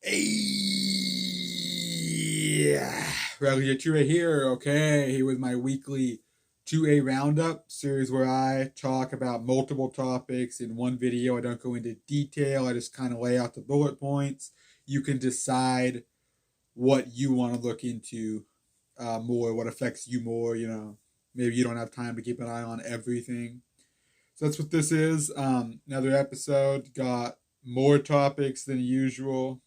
Hey, Regular 2A here, okay, with my weekly 2A Roundup series where I talk about multiple topics in one video. I don't go into detail, I just kind of lay out the bullet points. You can decide what you want to look into more, what affects you more, maybe you don't have time to keep an eye on everything. So that's what this is. Another episode, got more topics than usual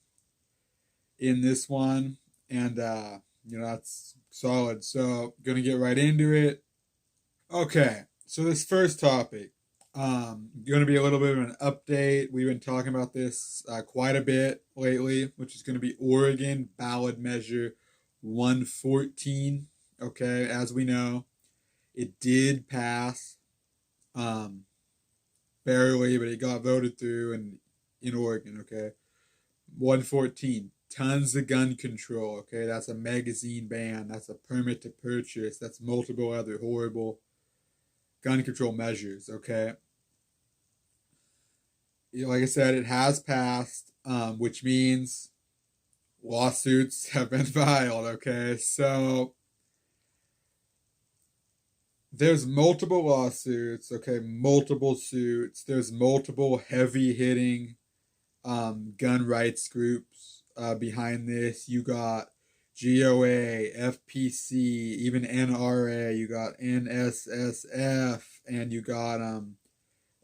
in this one, and that's solid. So gonna get right into it. Okay, so this first topic, going to be a little bit of an update. We've been talking about this quite a bit lately, which is going to be Oregon ballot measure 114. Okay, as we know, it did pass, um, barely, but it got voted through in Oregon. Okay, 114. Tons of gun control. Okay, that's a magazine ban. That's a permit to purchase. That's multiple other horrible gun control measures. Okay, like I said, it has passed, which means lawsuits have been filed. Okay, so there's multiple lawsuits. Okay, multiple suits. There's multiple heavy hitting gun rights groups behind this. You got GOA, FPC, even NRA. You got NSSF, and you got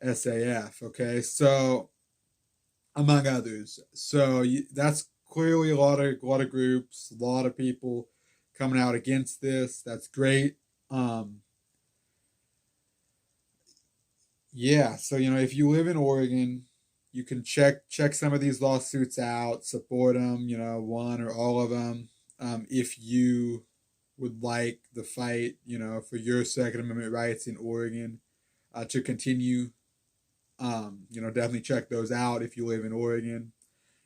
SAF. Okay, so among others. So that's clearly a lot of groups, a lot of people coming out against this. That's great. Yeah, so if you live in Oregon, you can check some of these lawsuits out, support them, one or all of them. If you would like the fight, for your Second Amendment rights in Oregon to continue, definitely check those out if you live in Oregon.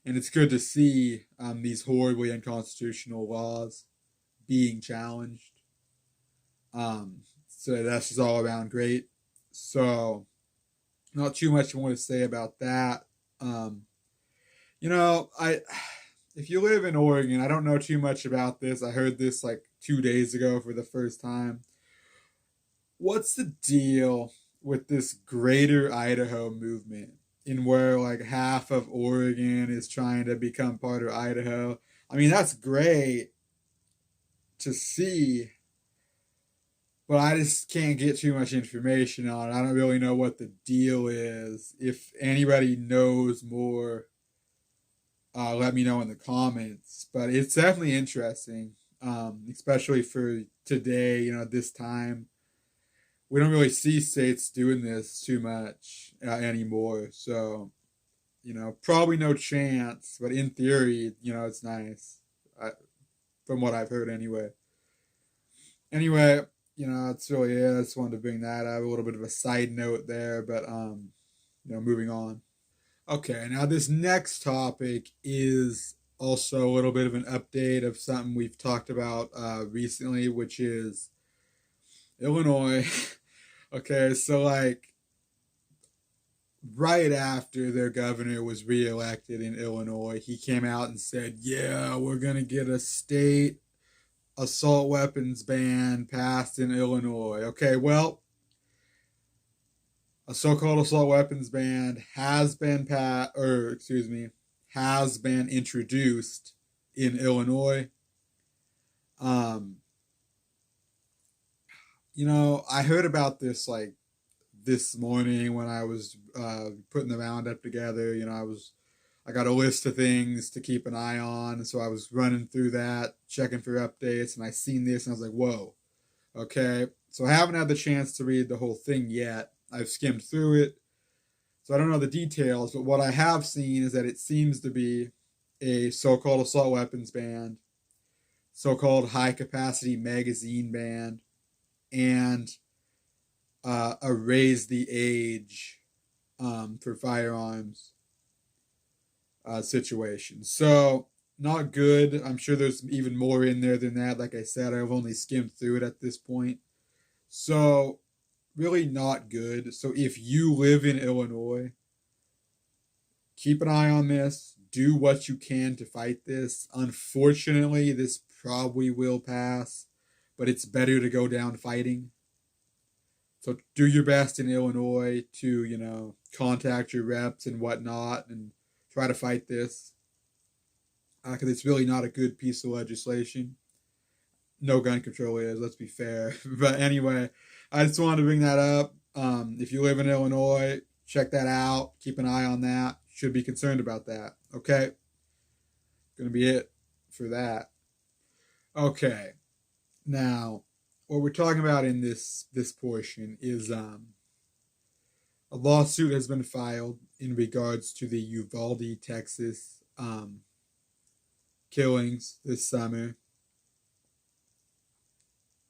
And it's good to see these horribly unconstitutional laws being challenged. So that's just all around great. So not too much more to say about that. I if you live in Oregon, I don't know too much about this. I heard this like 2 days ago for the first time. What's the deal with this Greater Idaho movement, in where like half of Oregon is trying to become part of Idaho? I mean, that's great to see, but I just can't get too much information on it. I don't really know what the deal is. If anybody knows more, let me know in the comments. But it's definitely interesting, especially for today, this time. We don't really see states doing this too much anymore. So, probably no chance, but in theory, it's nice, from what I've heard anyway. Anyway, it's really it. I just wanted to bring that up, a little bit of a side note there, but moving on. Okay, now this next topic is also a little bit of an update of something we've talked about recently, which is Illinois. Okay, so like right after their governor was reelected in Illinois, he came out and said, "Yeah, we're gonna get a state assault weapons ban passed in Illinois." Okay, well, a so-called assault weapons ban has been introduced in Illinois. Um, I heard about this like this morning when I was putting the roundup together. I got a list of things to keep an eye on, so I was running through that, checking for updates, and I seen this, and I was like, "Whoa, okay." So I haven't had the chance to read the whole thing yet. I've skimmed through it, so I don't know the details. But what I have seen is that it seems to be a so-called assault weapons ban, so-called high-capacity magazine ban, and a raise the age for firearms situation. So not good. I'm sure there's even more in there than that. Like I said, I've only skimmed through it at this point. So really not good. So if you live in Illinois, keep an eye on this. do what you can to fight this. Unfortunately, this probably will pass, but it's better to go down fighting. So do your best in Illinois to, contact your reps and whatnot and try to fight this. Because it's really not a good piece of legislation. No gun control is, let's be fair. But anyway, I just wanted to bring that up. If you live in Illinois, check that out. Keep an eye on that. Should be concerned about that. Okay? Gonna be it for that. Okay. Now, what we're talking about in this portion is a lawsuit has been filed in regards to the Uvalde, Texas killings this summer.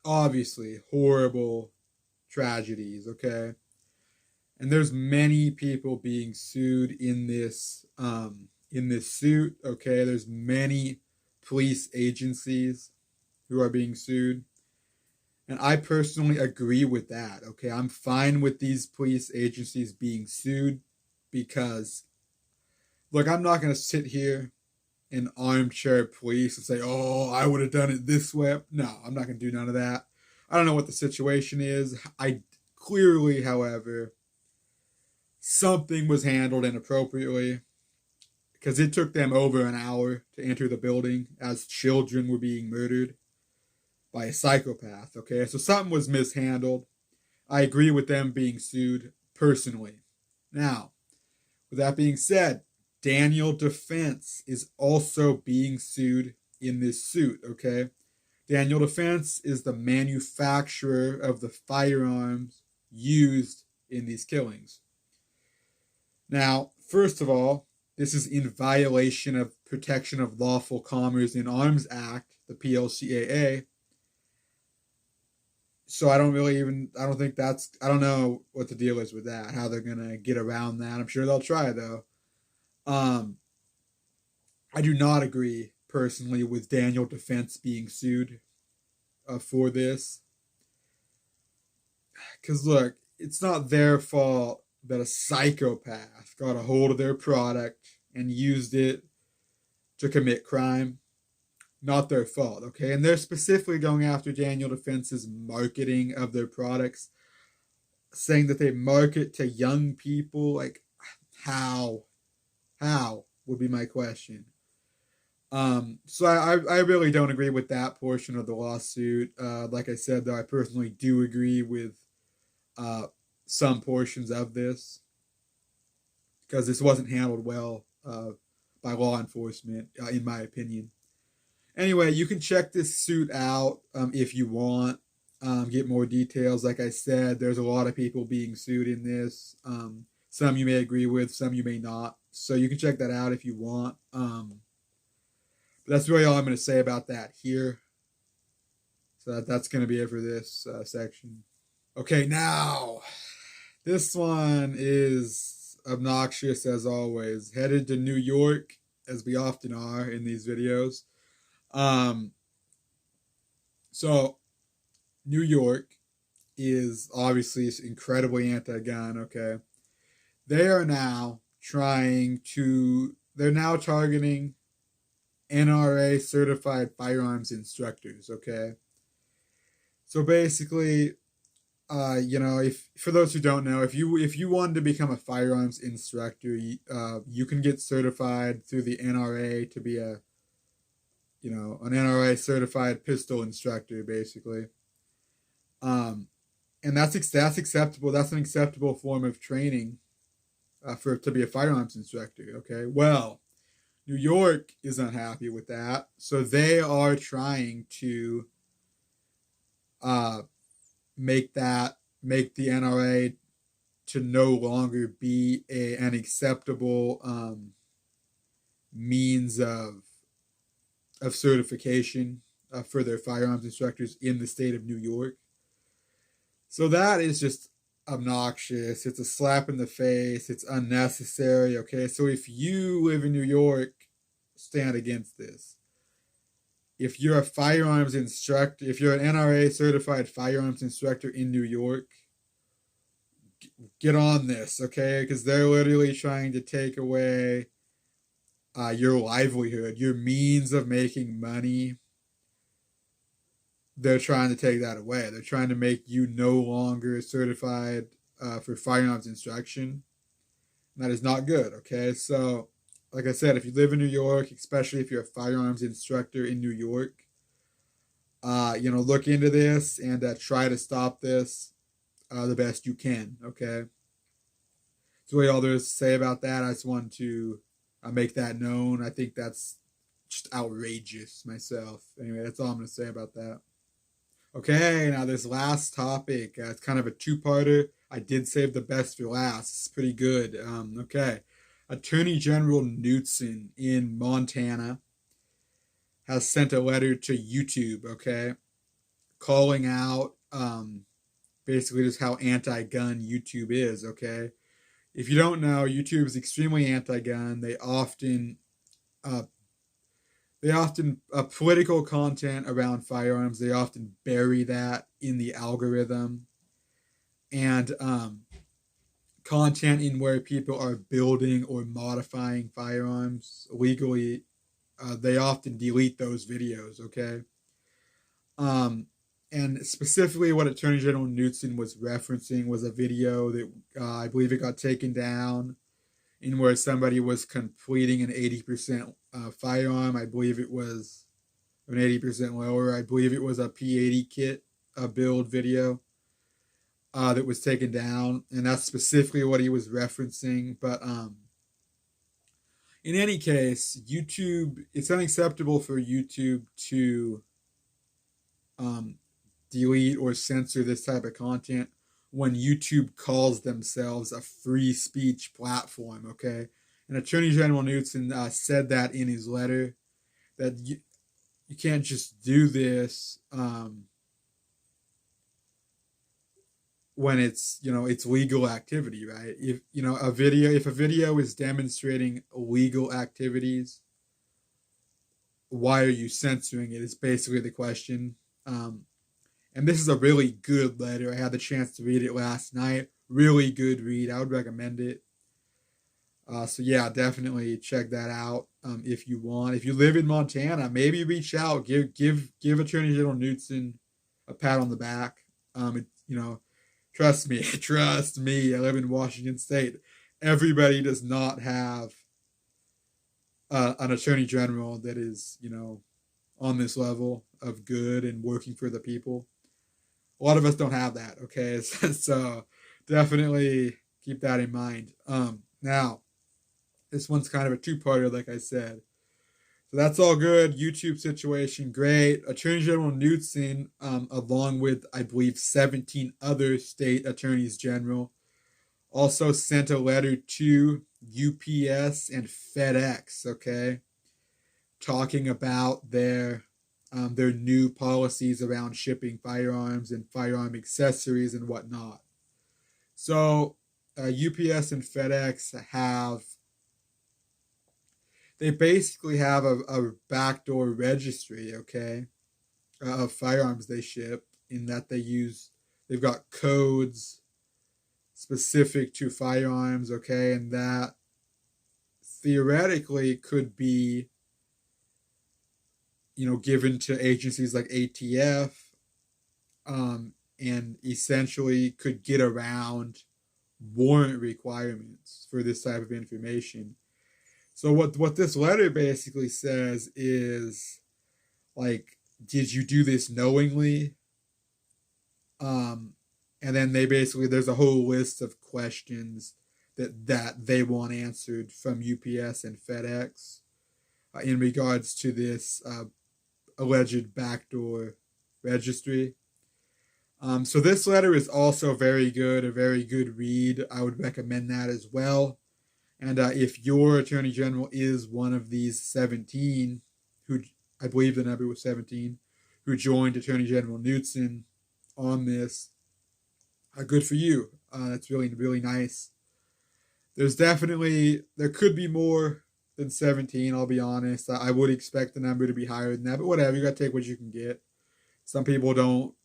Obviously, horrible tragedies, okay? And there's many people being sued in this suit, okay? There's many police agencies who are being sued. And I personally agree with that, okay? I'm fine with these police agencies being sued because, look, I'm not going to sit here in armchair police and say, oh, I would have done it this way. No, I'm not going to do none of that. I don't know what the situation is. I clearly, however, something was handled inappropriately because it took them over an hour to enter the building as children were being murdered by a psychopath, okay? So something was mishandled. I agree with them being sued personally. Now, with that being said, Daniel Defense is also being sued in this suit, okay? Daniel Defense is the manufacturer of the firearms used in these killings. Now, first of all, this is in violation of Protection of Lawful Commerce in Arms Act, the PLCAA. So I don't know what the deal is with that, how they're going to get around that. I'm sure they'll try, though. I do not agree, personally, with Daniel Defense being sued for this. Because, look, it's not their fault that a psychopath got a hold of their product and used it to commit crime. Not their fault, okay? And they're specifically going after Daniel Defense's marketing of their products, saying that they market to young people. Like, how? How would be my question. So I really don't agree with that portion of the lawsuit. Like I said, though, I personally do agree with some portions of this because this wasn't handled well by law enforcement, in my opinion. Anyway, you can check this suit out if you want. Get more details. Like I said, there's a lot of people being sued in this. Some you may agree with, some you may not. So you can check that out if you want. But that's really all I'm going to say about that here. So that's going to be it for this section. Okay, now, this one is obnoxious as always. Headed to New York, as we often are in these videos. So New York is obviously incredibly anti-gun, okay? They're now targeting NRA certified firearms instructors, okay? So basically, if for those who don't know, if you wanted to become a firearms instructor, you can get certified through the NRA to be an NRA certified pistol instructor, basically. And that's acceptable. That's an acceptable form of training to be a firearms instructor. Okay. Well, New York is unhappy with that, so they are trying to make the NRA to no longer be an acceptable means of certification for their firearms instructors in the state of New York. So that is just obnoxious. It's a slap in the face. It's unnecessary. Okay, so if you live in New York, stand against this. If you're a firearms instructor, if you're an NRA certified firearms instructor in New York, get on this, okay? Because they're literally trying to take away your livelihood, your means of making money, they're trying to take that away. They're trying to make you no longer certified for firearms instruction. And that is not good, okay? So, like I said, if you live in New York, especially if you're a firearms instructor in New York, look into this and try to stop this the best you can, okay? That's really all there is to say about that. I just wanted to make that known. I think that's just outrageous myself. Anyway, that's all I'm going to say about that. Okay, now this last topic, it's kind of a two-parter. I did save the best for last. It's pretty good. Okay. Attorney General Knudsen in Montana has sent a letter to YouTube, okay, calling out basically just how anti-gun YouTube is, okay? If you don't know, YouTube is extremely anti-gun. They often political content around firearms. They often bury that in the algorithm, and content in where people are building or modifying firearms legally. They often delete those videos. Okay, and specifically, what Attorney General Knudsen was referencing was a video that I believe it got taken down in where somebody was completing an 80% firearm. I believe it was an 80% lower. I believe it was a P80 kit build video that was taken down, and that's specifically what he was referencing. But in any case, YouTube, it's unacceptable for YouTube to delete or censor this type of content when YouTube calls themselves a free speech platform, okay? And Attorney General Knudsen said that in his letter, that you can't just do this when it's, it's legal activity, right? If, if a video is demonstrating illegal activities, why are you censoring it is basically the question. And this is a really good letter. I had the chance to read it last night. Really good read. I would recommend it. So yeah, definitely check that out if you want. If you live in Montana, maybe reach out. Give Attorney General Knudsen a pat on the back. Trust me, trust me. I live in Washington State. Everybody does not have an Attorney General that is, on this level of good and working for the people. A lot of us don't have that, okay? So definitely keep that in mind. Now, this one's kind of a two-parter, like I said. So that's all good. YouTube situation, great. Attorney General Knudsen, along with, I believe, 17 other state attorneys general, also sent a letter to UPS and FedEx, okay, talking about their new policies around shipping firearms and firearm accessories and whatnot. So UPS and FedEx they basically have a backdoor registry, okay, of firearms they ship, in that they've got codes specific to firearms, okay, and that theoretically could be given to agencies like ATF, and essentially could get around warrant requirements for this type of information. So what this letter basically says is, like, did you do this knowingly? And then there's a whole list of questions that they want answered from UPS and FedEx in regards to this alleged backdoor registry. So this letter is also very good, a very good read. I would recommend that as well. And if your Attorney General is one of these 17, who I believe the number was 17, who joined Attorney General Knudsen on this, good for you. That's really, really nice. There could be more than 17, I'll be honest. I would expect the number to be higher than that, but whatever, you got to take what you can get. Some people don't,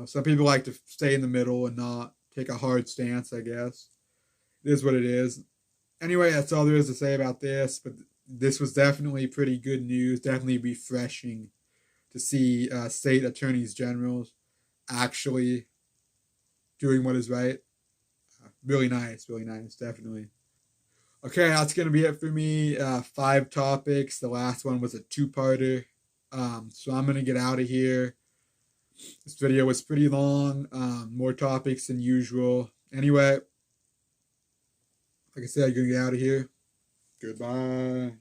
some people like to stay in the middle and not take a hard stance, I guess. It is what it is. Anyway, that's all there is to say about this, but this was definitely pretty good news, definitely refreshing to see state attorneys generals actually doing what is right. Really nice, definitely. Okay, that's gonna be it for me. 5 topics. The last one was a two-parter. So I'm gonna get out of here. This video was pretty long. More topics than usual. Anyway, like I said, I'm gonna get out of here. Goodbye.